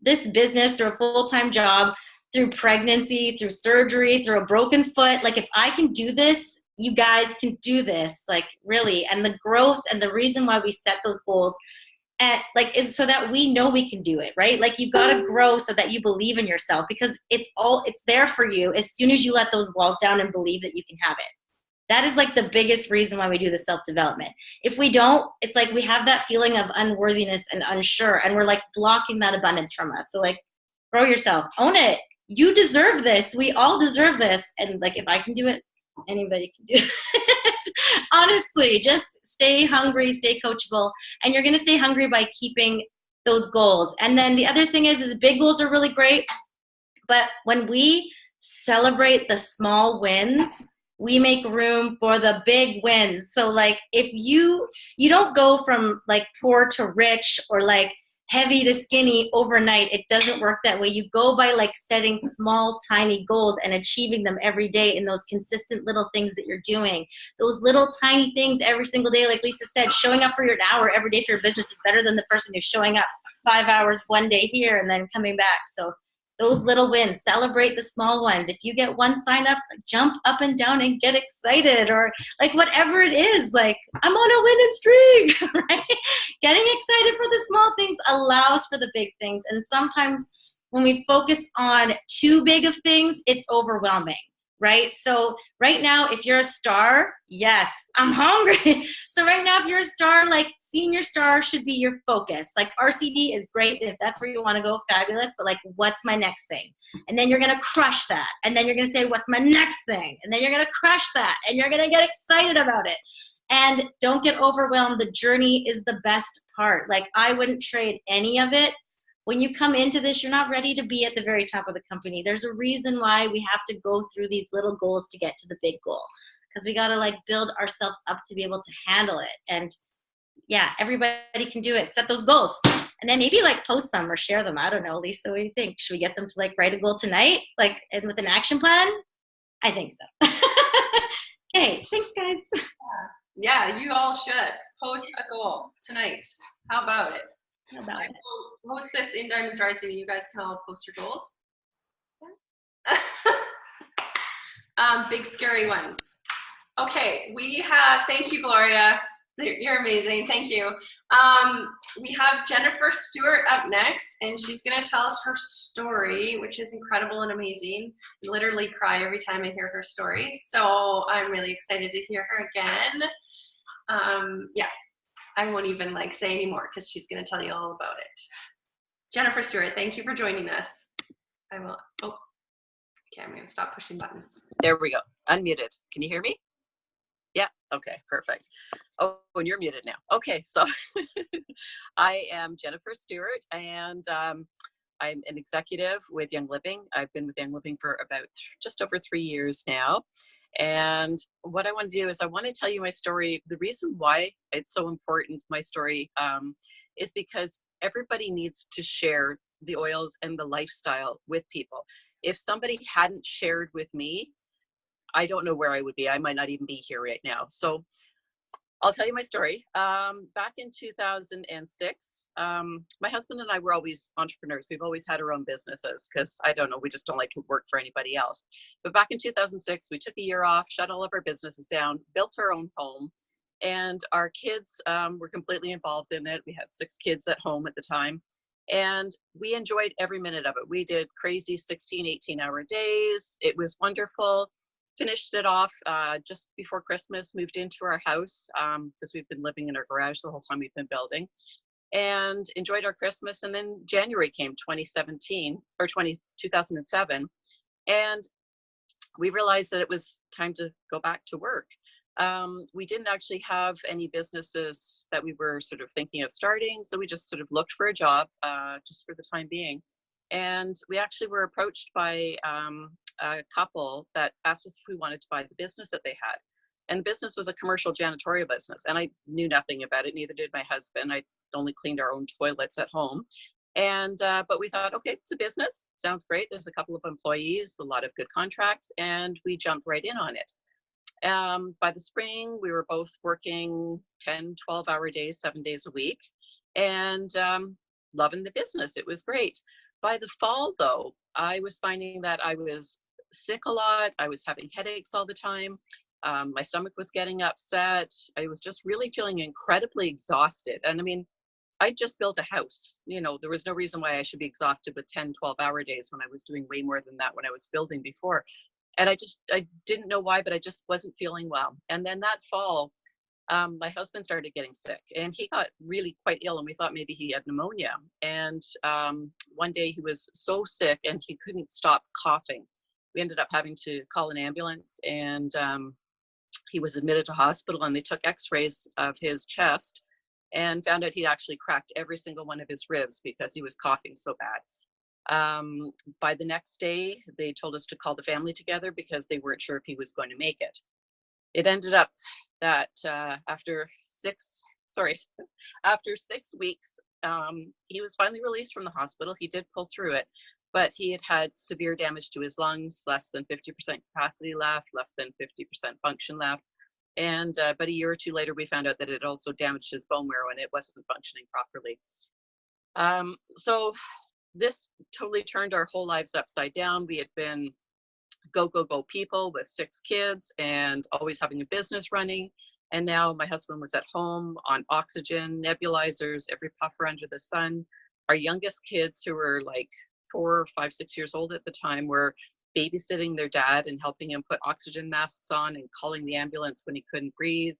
this business through a full-time job, through pregnancy, through surgery, through a broken foot. Like, if I can do this, you guys can do this. Like, really. And the growth and the reason why we set those goals and like is so that we know we can do it, right? Like, you've got to grow so that you believe in yourself, because it's there for you as soon as you let those walls down and believe that you can have it. That is like the biggest reason why we do the self-development. If we don't, it's like we have that feeling of unworthiness and unsure, and we're like blocking that abundance from us. So like, grow yourself, own it. You deserve this. We all deserve this. And like, if I can do it, anybody can do it. Honestly, just stay hungry, stay coachable, and you're going to stay hungry by keeping those goals. And then the other thing is big goals are really great, but when we celebrate the small wins, we make room for the big wins. So like, if you don't go from like poor to rich, or like heavy to skinny overnight. It doesn't work that way. You go by like setting small, tiny goals and achieving them every day in those consistent little things that you're doing. Those little tiny things every single day, like Lisa said, showing up for your hour every day for your business is better than the person who's showing up 5 hours one day here and then coming back. So those little wins, celebrate the small ones. If you get one sign up, like jump up and down and get excited, or like whatever it is, like I'm on a winning streak, right? Getting excited for the small things allows for the big things. And sometimes when we focus on too big of things, it's overwhelming, right? So right now, if you're a star, yes, I'm hungry. So right now, if you're a star, like senior star should be your focus. Like RCD is great if that's where you want to go, fabulous. But like, what's my next thing? And then you're going to crush that. And then you're going to say, what's my next thing? And then you're going to crush that. And you're going to get excited about it. And don't get overwhelmed. The journey is the best part. Like I wouldn't trade any of it. When you come into this, you're not ready to be at the very top of the company. There's a reason why we have to go through these little goals to get to the big goal, because we got to like build ourselves up to be able to handle it. And yeah, everybody can do it. Set those goals and then maybe like post them or share them. I don't know, Lisa, what do you think? Should we get them to like write a goal tonight, like, and with an action plan? I think so. Okay, thanks guys. Yeah, you all should post a goal tonight. How about it? How about it? We'll post this in Diamonds Rising. You guys can all post your goals. Big scary ones. Okay, we have, thank you, Gloria. You're amazing, thank you. We have Jennifer Stewart up next, and she's gonna tell us her story, which is incredible and amazing. I literally cry every time I hear her story, so I'm really excited to hear her again. Yeah, I won't even like say anymore because she's gonna tell you all about it. Jennifer Stewart, thank you for joining us. I will, oh, okay, I'm gonna stop pushing buttons. There we go, unmuted. Can you hear me? Yeah, okay, perfect. Oh, and you're muted now. Okay, so I am Jennifer Stewart, and I'm an executive with Young Living. I've been with Young Living for about just over 3 years now. And what I want to do is I want to tell you my story. The reason why it's so important, my story, is because everybody needs to share the oils and the lifestyle with people. If somebody hadn't shared with me, I don't know where I would be. I might not even be here right now. So I'll tell you my story. Back in 2006, my husband and I were always entrepreneurs. We've always had our own businesses because I don't know, we just don't like to work for anybody else. But back in 2006, we took a year off, shut all of our businesses down, built our own home, and our kids were completely involved in it. We had 6 kids at home at the time, and we enjoyed every minute of it. We did crazy 16, 18-hour days. It was wonderful. Finished it off just before Christmas, moved into our house because we've been living in our garage the whole time we've been building, and enjoyed our Christmas. And then January came, 2007, and we realized that it was time to go back to work. We didn't actually have any businesses that we were sort of thinking of starting, so we just sort of looked for a job just for the time being. And we actually were approached by a couple that asked us if we wanted to buy the business that they had. And the business was a commercial janitorial business. And I knew nothing about it. Neither did my husband. I only cleaned our own toilets at home. And, but we thought, okay, it's a business. Sounds great. There's a couple of employees, a lot of good contracts, and we jumped right in on it. By the spring, we were both working 10, 12-hour days, 7 days a week, and loving the business. It was great. By the fall, though, I was finding that I was sick a lot. I was having headaches all the time. My stomach was getting upset. I was just really feeling incredibly exhausted. And I mean, I just built a house. You know, there was no reason why I should be exhausted with 10, 12-hour days when I was doing way more than that when I was building before. And I didn't know why, but I just wasn't feeling well. And then that fall, my husband started getting sick, and he got really quite ill, and we thought maybe he had pneumonia. And one day he was so sick and he couldn't stop coughing. We ended up having to call an ambulance, and he was admitted to hospital, and they took x-rays of his chest and found out he'd actually cracked every single one of his ribs because he was coughing so bad. By the next day, they told us to call the family together because they weren't sure if he was going to make it. It ended up that after 6 weeks he was finally released from the hospital. He did pull through it, but he had had severe damage to his lungs, less than 50% capacity left, less than 50% function left. And but a year or two later, we found out that it also damaged his bone marrow and it wasn't functioning properly. So this totally turned our whole lives upside down. We had been go, go, go people with 6 kids and always having a business running. And now my husband was at home on oxygen, nebulizers, every puffer under the sun. Our youngest kids, who were like 4, 5, 6 years old at the time, were babysitting their dad and helping him put oxygen masks on and calling the ambulance when he couldn't breathe.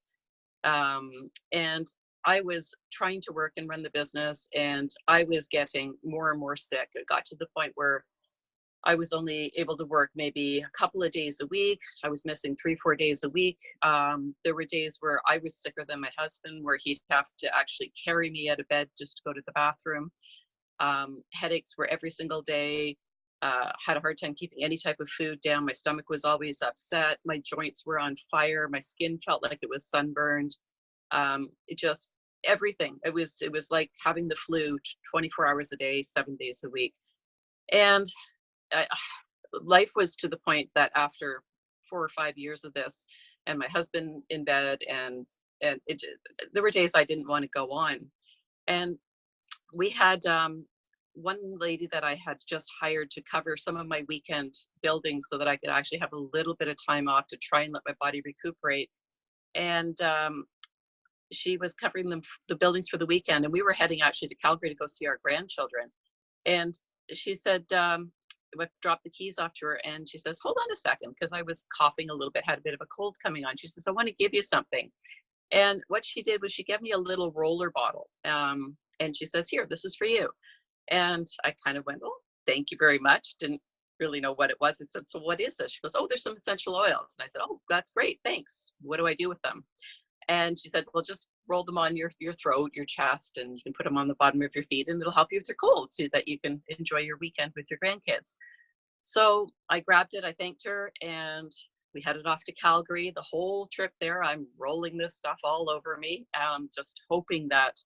And I was trying to work and run the business, and I was getting more and more sick. It got to the point where I was only able to work maybe a couple of days a week. I was missing 3, 4 days a week. There were days where I was sicker than my husband, where he'd have to actually carry me out of bed just to go to the bathroom. Headaches were every single day. Had a hard time keeping any type of food down. My stomach was always upset. My joints were on fire. My skin felt like it was sunburned. It just, everything. It was like having the flu 24 hours a day, 7 days a week. And life was to the point that after 4 or 5 years of this, and my husband in bed, and there were days I didn't want to go on. And we had one lady that I had just hired to cover some of my weekend buildings so that I could actually have a little bit of time off to try and let my body recuperate. And she was covering the buildings for the weekend, and we were heading actually to Calgary to go see our grandchildren. And she said, I dropped the keys off to her, and she says, hold on a second, because I was coughing a little bit, had a bit of a cold coming on. She says, I want to give you something. And what she did was she gave me a little roller bottle. And she says, here, this is for you. And I kind of went, oh, thank you very much. Didn't really know what it was. I said, so what is this? She goes, oh, there's some essential oils. And I said, oh, that's great. Thanks. What do I do with them? And she said, well, just roll them on your throat, your chest, and you can put them on the bottom of your feet, and it'll help you with your cold so that you can enjoy your weekend with your grandkids. So I grabbed it, I thanked her, and we headed off to Calgary. The whole trip there, I'm rolling this stuff all over me, just hoping that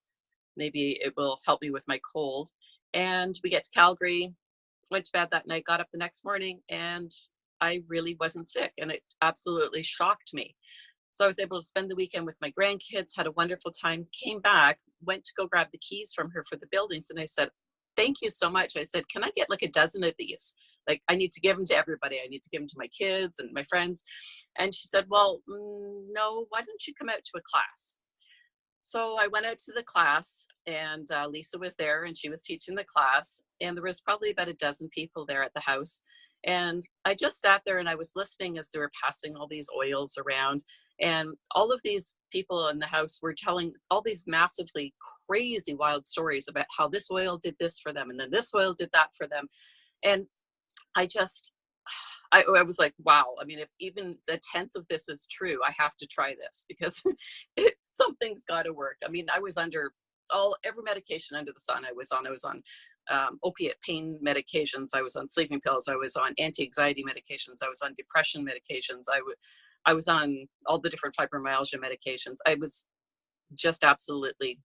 maybe it will help me with my cold. And we get to Calgary, went to bed that night, got up the next morning, and I really wasn't sick, and it absolutely shocked me. So I was able to spend the weekend with my grandkids, had a wonderful time, came back, went to go grab the keys from her for the buildings. And I said, thank you so much. I said, can I get like a dozen of these? Like, I need to give them to everybody. I need to give them to my kids and my friends. And she said, well, no, why don't you come out to a class? So I went out to the class, and Lisa was there, and she was teaching the class. And there was probably about a dozen people there at the house. And I just sat there and I was listening as they were passing all these oils around. And all of these people in the house were telling all these massively crazy wild stories about how this oil did this for them, and then this oil did that for them. And I was like, wow, I mean, if even a tenth of this is true, I have to try this, because something's got to work. I mean, I was under every medication under the sun. I was on opiate pain medications. I was on sleeping pills. I was on anti-anxiety medications. I was on depression medications. I was on all the different fibromyalgia medications. I was just absolutely,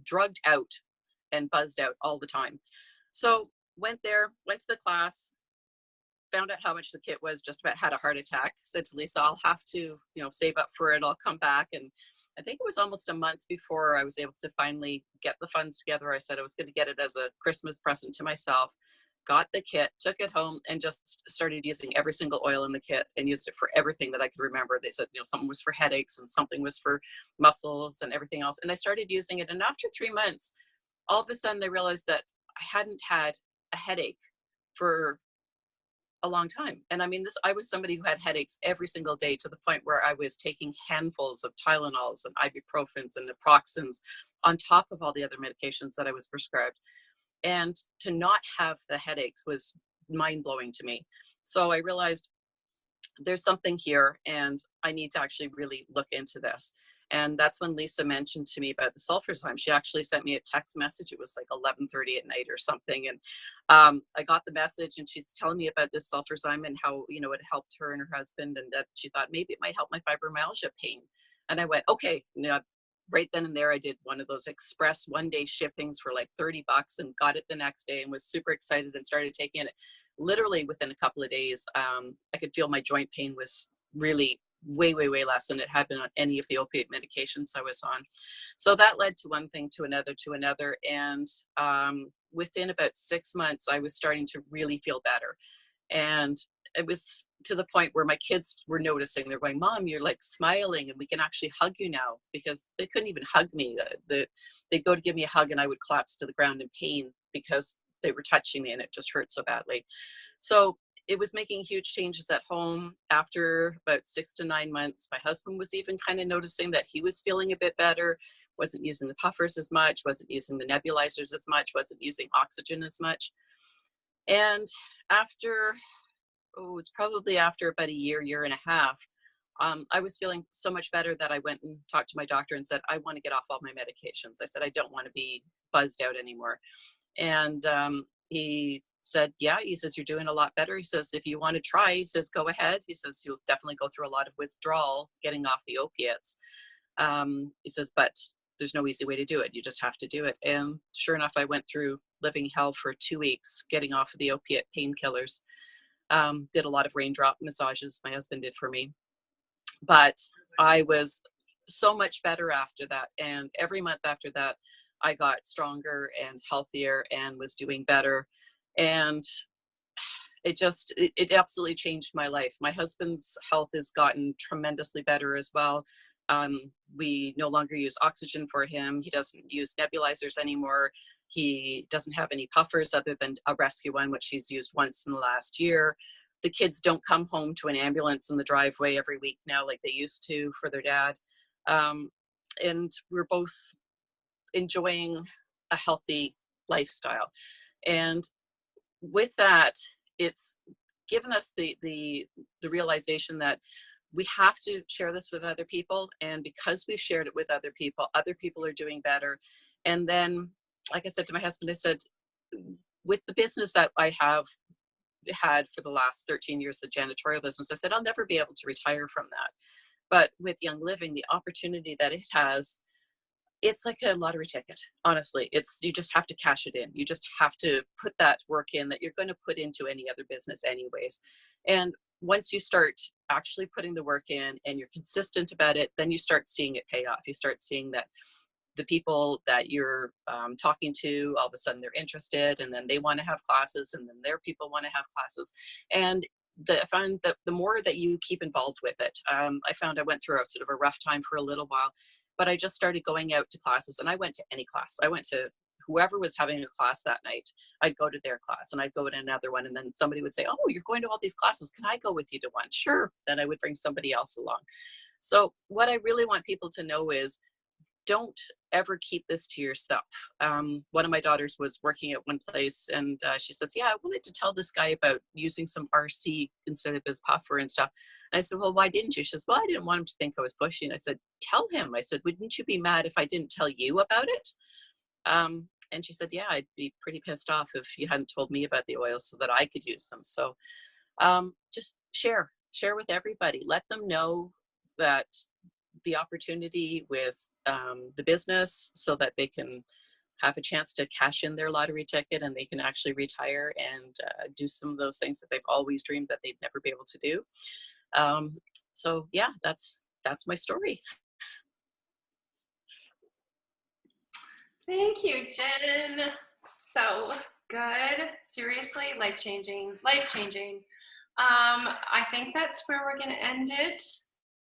drugged out and buzzed out all the time. So went to the class, found out how much the kit was, just about had a heart attack. Said to Lisa, I'll have to, save up for it. I'll come back. And I think it was almost a month before I was able to finally get the funds together. I said I was going to get it as a Christmas present to myself. Got the kit, took it home, and just started using every single oil in the kit, and used it for everything that I could remember. They said, something was for headaches and something was for muscles and everything else. And I started using it. And after 3 months, all of a sudden I realized that I hadn't had a headache for a long time. And I mean, I was somebody who had headaches every single day, to the point where I was taking handfuls of Tylenols and ibuprofens and naproxens on top of all the other medications that I was prescribed. And to not have the headaches was mind-blowing to me. So I realized there's something here, and I need to actually really look into this. And that's when Lisa mentioned to me about the sulfurzyme. She actually sent me a text message. It was like 11:30 at night or something. And I got the message, and she's telling me about this sulfurzyme and how, it helped her and her husband, and that she thought maybe it might help my fibromyalgia pain. And I went, okay, right then and there, I did one of those express one-day shippings for like $30 and got it the next day and was super excited and started taking it. Literally within a couple of days, I could feel my joint pain was really way, way, way less than it had been on any of the opiate medications I was on. So that led to one thing to another. And within about 6 months, I was starting to really feel better. And it was to the point where my kids were noticing. They're going, "Mom, you're like smiling and we can actually hug you now," because they couldn't even hug me. They'd go to give me a hug and I would collapse to the ground in pain because they were touching me and it just hurt so badly. So it was making huge changes at home. After about 6 to 9 months, my husband was even kind of noticing that he was feeling a bit better, wasn't using the puffers as much, wasn't using the nebulizers as much, wasn't using oxygen as much. And after, it's probably after about a year and a half, I was feeling so much better that I went and talked to my doctor and said, I want to get off all my medications. I said, I don't want to be buzzed out anymore. And he said, yeah, he says, you're doing a lot better. He says, if you want to try, he says, go ahead. He says, you'll definitely go through a lot of withdrawal getting off the opiates. He says, but there's no easy way to do it. You just have to do it. And sure enough, I went through living hell for 2 weeks, getting off of the opiate painkillers. Did a lot of raindrop massages my husband did for me. But I was so much better after that. And every month after that, I got stronger and healthier and was doing better. And it absolutely changed my life. My husband's health has gotten tremendously better as well. We no longer use oxygen for him. He doesn't use nebulizers anymore. He doesn't have any puffers other than a rescue one, which he's used once in the last year. The kids don't come home to an ambulance in the driveway every week now like they used to for their dad. And we're both enjoying a healthy lifestyle. And with that, it's given us the realization that we have to share this with other people. And because we've shared it with other people are doing better. And then, like I said to my husband, I said, with the business that I have had for the last 13 years, the janitorial business, I said, I'll never be able to retire from that. But with Young Living, the opportunity that it has, it's like a lottery ticket. Honestly, you just have to cash it in. You just have to put that work in that you're going to put into any other business anyways. And once you start actually putting the work in and you're consistent about it, then you start seeing it pay off. You start seeing that the people that you're talking to, all of a sudden they're interested, and then they want to have classes, and then their people want to have classes. And I found that the more that you keep involved with it, I found I went through a sort of a rough time for a little while, but I just started going out to classes, and I went to any class. I went to whoever was having a class that night. I'd go to their class and I'd go to another one. And then somebody would say, oh, you're going to all these classes. Can I go with you to one? Sure. Then I would bring somebody else along. So what I really want people to know is, don't ever keep this to yourself. One of my daughters was working at one place, and she says, yeah, I wanted to tell this guy about using some RC instead of his puffer and stuff. And I said, well, why didn't you? She says, well, I didn't want him to think I was pushing. I said, tell him. I said, wouldn't you be mad if I didn't tell you about it? And she said, yeah, I'd be pretty pissed off if you hadn't told me about the oils so that I could use them. So just share with everybody. Let them know that the opportunity with the business, so that they can have a chance to cash in their lottery ticket and they can actually retire and do some of those things that they've always dreamed that they'd never be able to do. So yeah, that's my story. Thank you, Jen. So good. Seriously, life-changing. I think that's where we're going to end it,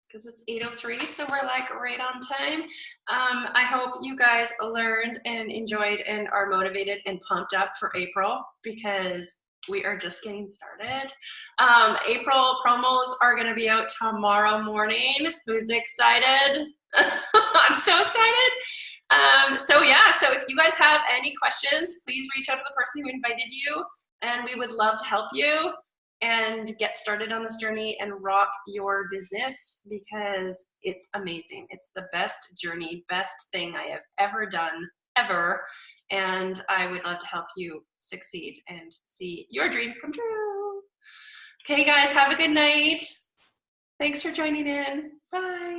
because it's 8:03, so we're like right on time. I hope you guys learned and enjoyed and are motivated and pumped up for April, because we are just getting started. April promos are going to be out tomorrow morning. Who's excited? I'm so excited. So if you guys have any questions, please reach out to the person who invited you, and we would love to help you and get started on this journey and rock your business, because it's amazing. It's the best journey, best thing I have ever done, ever. And I would love to help you succeed and see your dreams come true. Okay, guys, have a good night. Thanks for joining in. Bye.